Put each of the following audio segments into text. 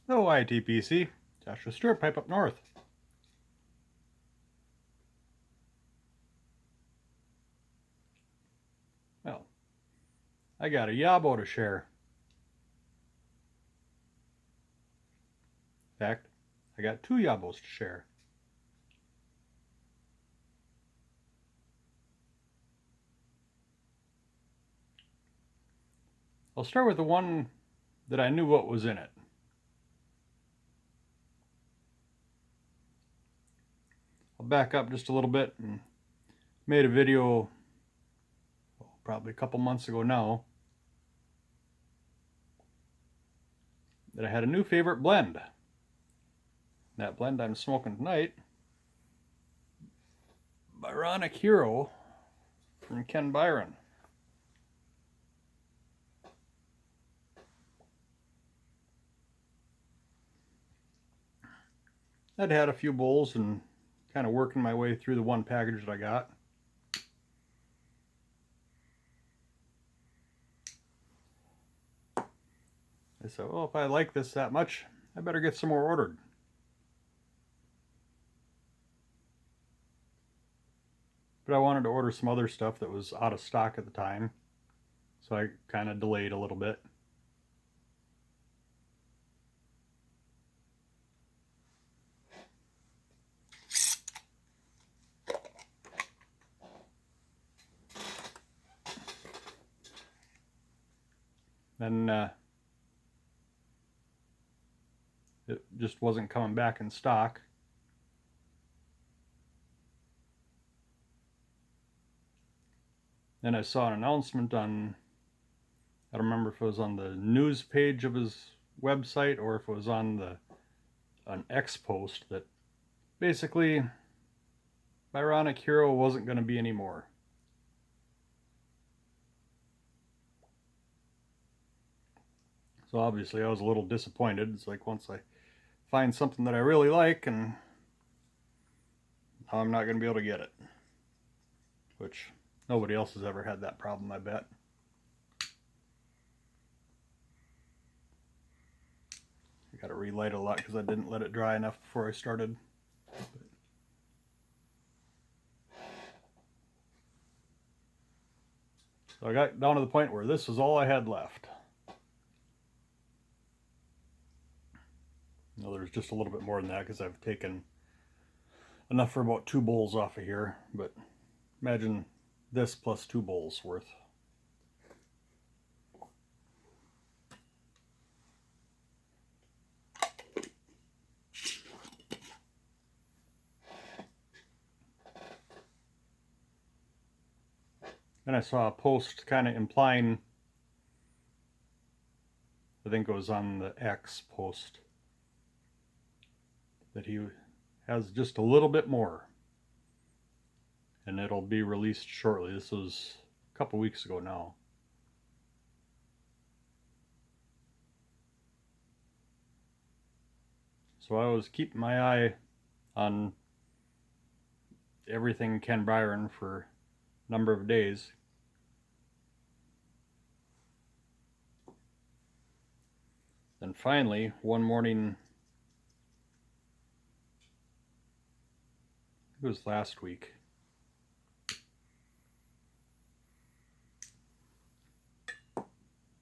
No ITPC, Joshua Stewart Pipe up north. Well, I got a YABO to share. In fact, I got 2 YABOs to share. I'll start with the one that I knew what was in it. I'll back up just a little bit and made a video probably a couple months ago now that I had a new favorite blend. That blend I'm smoking tonight, Byronic Hero from Ken Byron. I'd had a few bowls and kind of working my way through the one package that I got. I said, well, if I like this that much, I better get some more ordered. But I wanted to order some other stuff that was out of stock at the time, so I kind of delayed a little bit. Then it just wasn't coming back in stock. Then I saw an announcement on, I don't remember if it was on the news page of his website or if it was on an X post, that basically Byronic Hero wasn't going to be anymore. So obviously I was a little disappointed. It's like, once I find something that I really like, and now I'm not going to be able to get it. Which nobody else has ever had that problem, I bet. I got to relight it a lot because I didn't let it dry enough before I started. So I got down to the point where this was all I had left. No, there's just a little bit more than that because I've taken enough for about 2 bowls off of here, but imagine this plus 2 bowls worth. Then I saw a post kind of implying, I think it was on the X post, that he has just a little bit more, and it'll be released shortly. This was a couple weeks ago now. So I was keeping my eye on everything Ken Byron for a number of days. Then finally, one morning, it was last week,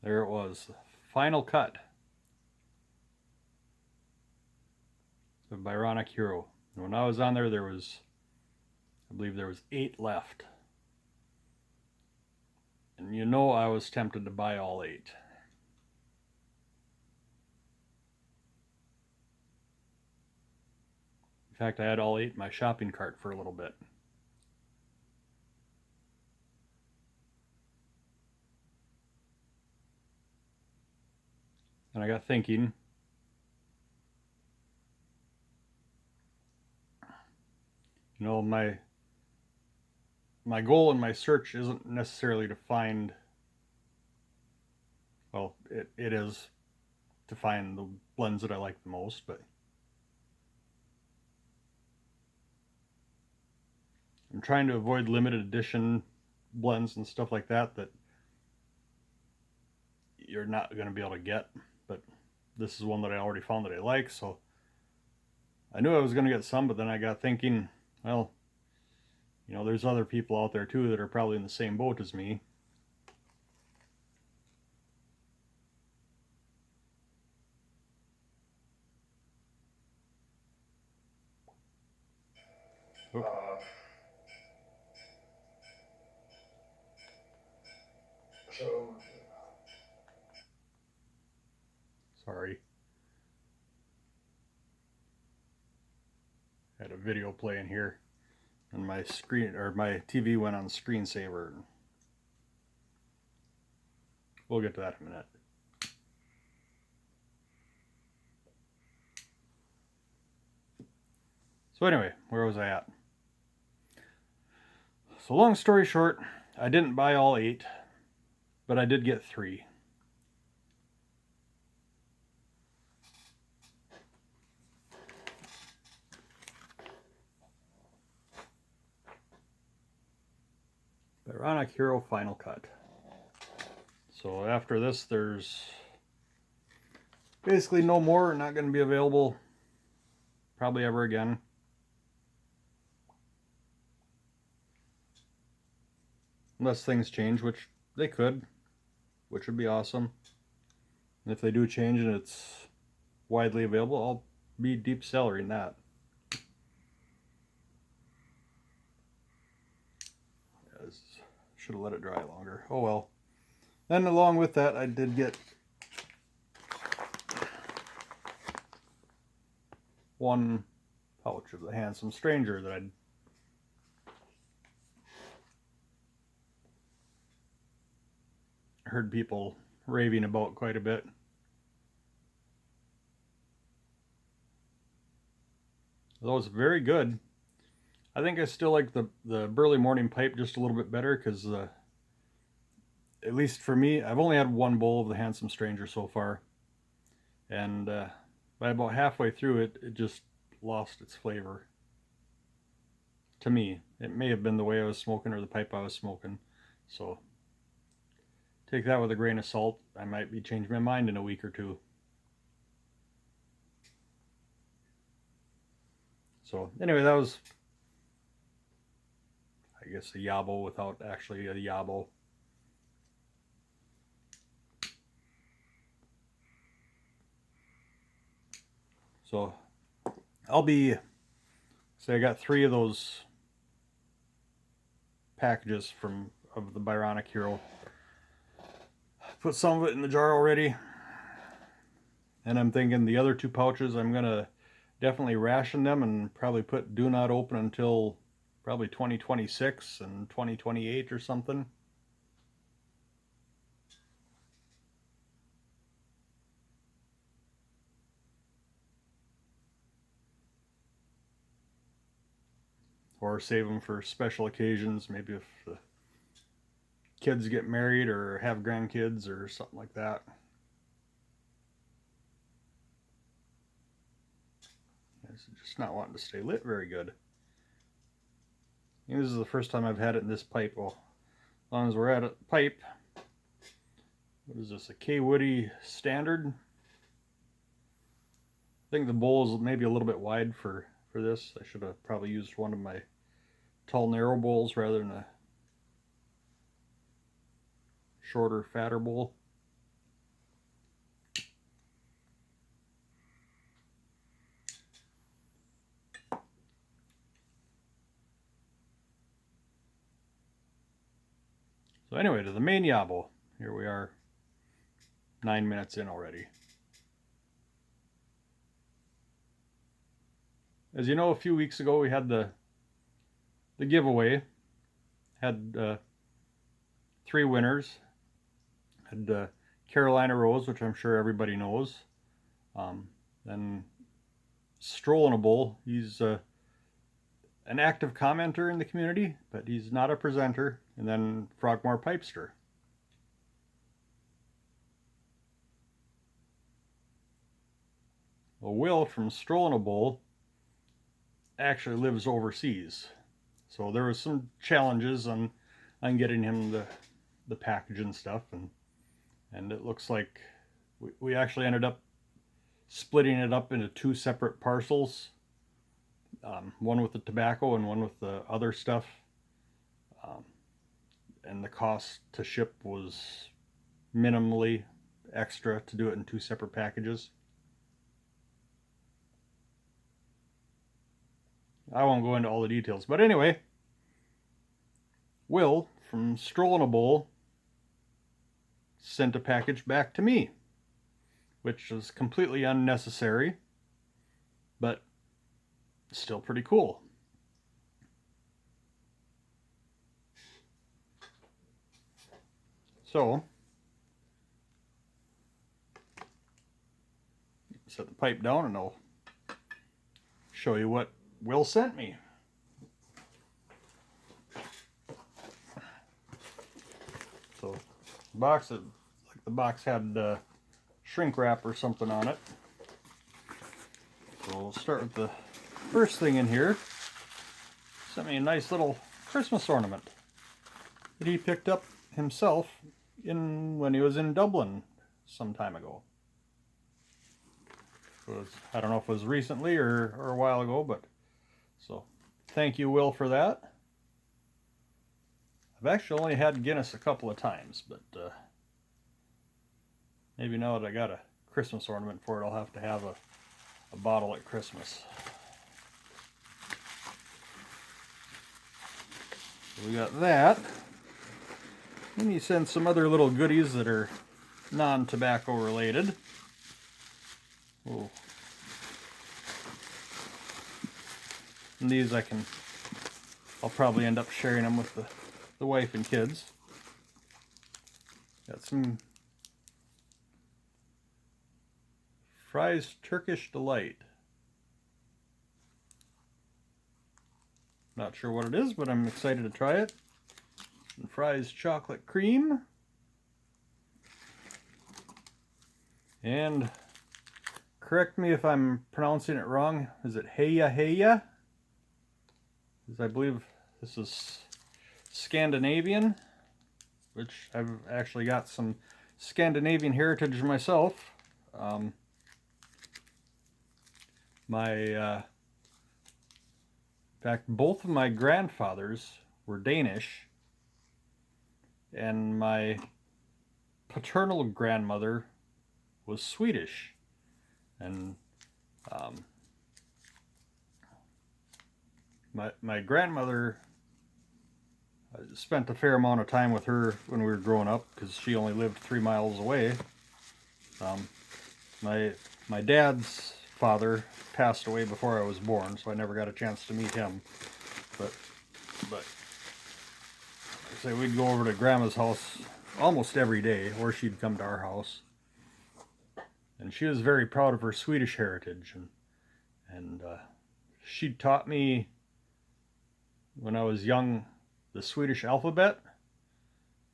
there it was, final cut of Byronic Hero. And when I was on there, I believe there was 8 left. And you know I was tempted to buy all 8. In fact, I had all 8 in my shopping cart for a little bit. And I got thinking, you know, my goal in my search isn't necessarily to find, well, it is to find the blends that I like the most, but I'm trying to avoid limited edition blends and stuff like that you're not going to be able to get. But this is one that I already found that I like, so I knew I was going to get some, but then I got thinking, well, you know, there's other people out there too that are probably in the same boat as me. Oh. Sorry. I had a video playing here, and my screen or my TV went on screensaver. We'll get to that in a minute. So anyway, where was I at? So long story short, I didn't buy all 8, but I did get 3. Byronic Hero Final Cut. So after this, there's basically no more, not going to be available probably ever again. Unless things change, which they could, which would be awesome. And if they do change and it's widely available, I'll be deep cellaring that. Should have let it dry longer. Oh well. Then along with that, I did get one pouch of the Handsome Stranger that I'd heard people raving about quite a bit. Though it's very good. I think I still like the Burley Morning Pipe just a little bit better because, at least for me, I've only had one bowl of the Handsome Stranger so far. And by about halfway through it, it just lost its flavor. To me, it may have been the way I was smoking or the pipe I was smoking. So take that with a grain of salt. I might be changing my mind in a week or two. So anyway, that was, I guess, a YABO without actually a YABO. So I'll be, say I got 3 of those packages of the Byronic Hero. Put some of it in the jar already. And I'm thinking the other 2 pouches, I'm going to definitely ration them and probably put do not open until probably 2026 and 2028 or something. Or save them for special occasions, maybe if the kids get married or have grandkids or something like that. It's just not wanting to stay lit very good. This is the first time I've had it in this pipe. Well, as long as we're at a pipe. What is this, a K Woody Standard? I think the bowl is maybe a little bit wide for this. I should have probably used one of my tall narrow bowls rather than a shorter fatter bowl. So anyway, to the main YABO. Here we are, 9 minutes in already. As you know, a few weeks ago we had the giveaway. Had 3 winners. Had Carolina Rose, which I'm sure everybody knows. Then Strollable. He's an active commenter in the community, but he's not a presenter. And then Frogmore Pipester. Well, Will from Strollable actually lives overseas, so there was some challenges on getting him the package and stuff, and it looks like we actually ended up splitting it up into 2 separate parcels, one with the tobacco and one with the other stuff. And the cost to ship was minimally extra to do it in 2 separate packages. I won't go into all the details, but anyway, Will from Stroll in a Bowl sent a package back to me, which was completely unnecessary, but still pretty cool. So, set the pipe down and I'll show you what Will sent me. So, the box had shrink wrap or something on it. So we'll start with the first thing in here. Sent me a nice little Christmas ornament that he picked up himself when he was in Dublin some time ago. I don't know if it was recently or a while ago, but so thank you, Will, for that. I've actually only had Guinness a couple of times, but maybe now that I got a Christmas ornament for it, I'll have to have a bottle at Christmas. So we got that. And he sent some other little goodies that are non-tobacco related. Oh. And these I'll probably end up sharing them with the wife and kids. Got some Fry's Turkish Delight. Not sure what it is, but I'm excited to try it. And Fry's Chocolate Cream. And correct me if I'm pronouncing it wrong. Is it Heya Heya? Because I believe this is Scandinavian, which I've actually got some Scandinavian heritage myself. In fact, both of my grandfathers were Danish, and my paternal grandmother was Swedish, and my grandmother, I spent a fair amount of time with her when we were growing up because she only lived 3 miles away. My dad's father passed away before I was born, so I never got a chance to meet him. But I say we'd go over to Grandma's house almost every day, or she'd come to our house. And she was very proud of her Swedish heritage, and she taught me when I was young the Swedish alphabet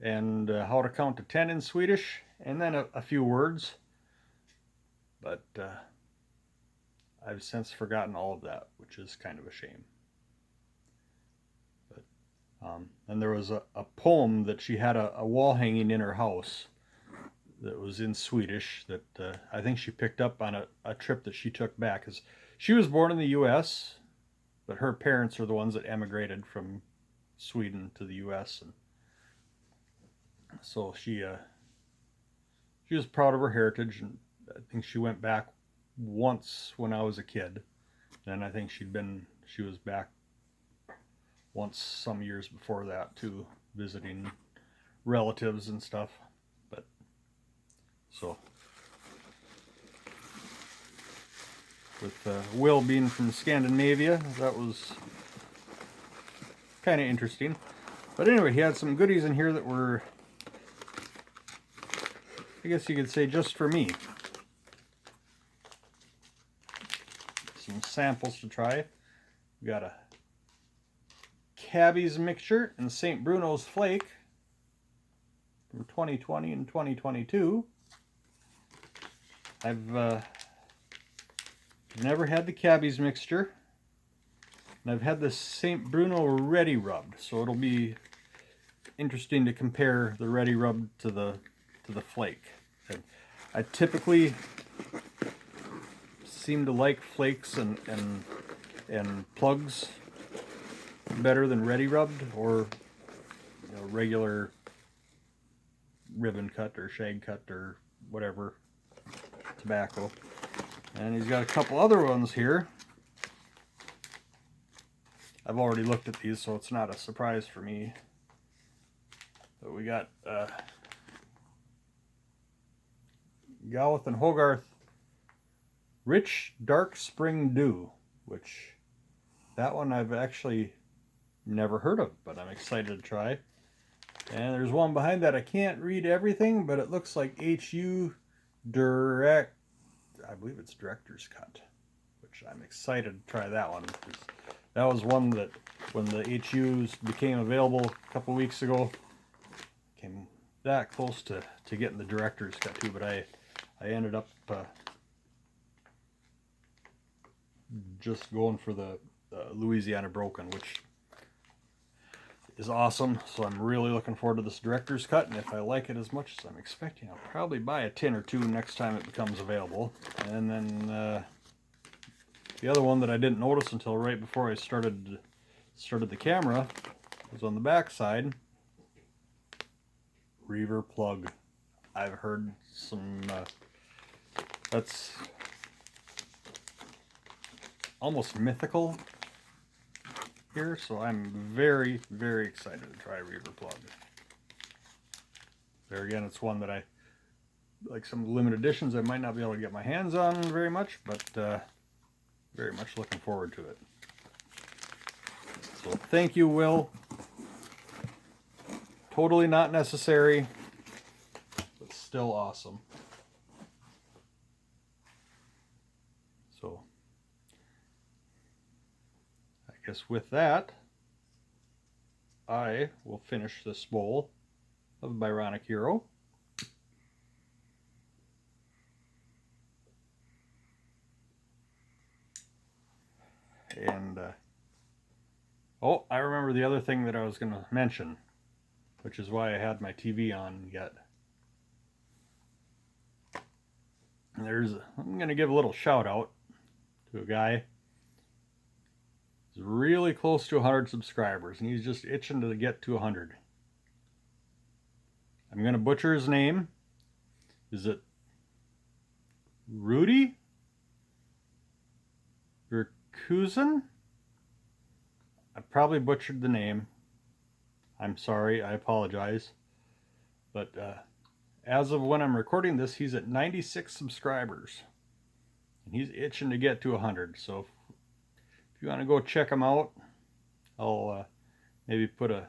and how to count to 10 in Swedish, and then a few words. But I've since forgotten all of that, which is kind of a shame. But and there was a poem that she had a wall hanging in her house that was in Swedish that I think she picked up on a trip that she took back, because she was born in the U.S., but her parents are the ones that emigrated from Sweden to the U.S. and so she was proud of her heritage, and I think she went back once when I was a kid, and I think she was back once some years before that too, visiting relatives and stuff. But so with Will being from Scandinavia, that was kind of interesting. But anyway, he had some goodies in here that were, I guess you could say, just for me. Some samples to try. We got a Cabby's mixture and St. Bruno's flake from 2020 and 2022. I've never had the Cabby's mixture, and I've had the St. Bruno Ready rubbed, so it'll be interesting to compare the Ready rubbed to the flake. And I typically seem to like flakes and plugs better than ready rubbed or regular ribbon cut or shag cut or whatever tobacco. And he's got a couple other ones here. I've already looked at these, so it's not a surprise for me. But we got Galwith and Hogarth Rich Dark Spring Dew, which that one I've actually never heard of, but I'm excited to try. And there's one behind that I can't read everything, but it looks like HU Direct, I believe it's Director's Cut, which I'm excited to try that one. That was one that when the HUs became available a couple weeks ago, came that close to getting the Director's Cut too, but I ended up just going for the Louisiana Broken, which is awesome. So I'm really looking forward to this Director's Cut, and if I like it as much as I'm expecting, I'll probably buy a tin or two next time it becomes available. And then the other one that I didn't notice until right before I started the camera was on the back side. Reaver plug. I've heard some that's almost mythical here, so I'm very, very excited to try Reaver plug. There again, it's one that I like. Some limited editions I might not be able to get my hands on very much, but very much looking forward to it. So thank you, Will. Totally not necessary, but still awesome. So I guess with that, I will finish this bowl of Byronic Hero. And oh, I remember the other thing that I was going to mention, which is why I had my TV on yet. And I'm going to give a little shout out to a guy who's really close to 100 subscribers, and he's just itching to get to 100. I'm going to butcher his name. Is it Ruddy? Verkusen? I probably butchered the name. I'm sorry, I apologize. But as of when I'm recording this, he's at 96 subscribers. And he's itching to get to 100. So if you want to go check him out, I'll maybe put a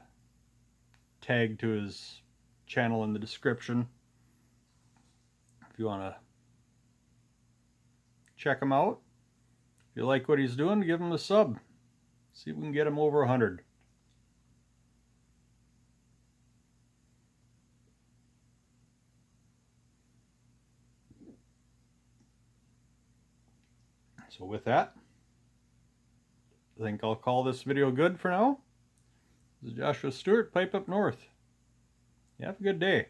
tag to his channel in the description. If you want to check him out. If you like what he's doing, give him a sub. See if we can get him over 100. So with that, I think I'll call this video good for now. This is Joshua Stewart, Pipe Up North. You have a good day.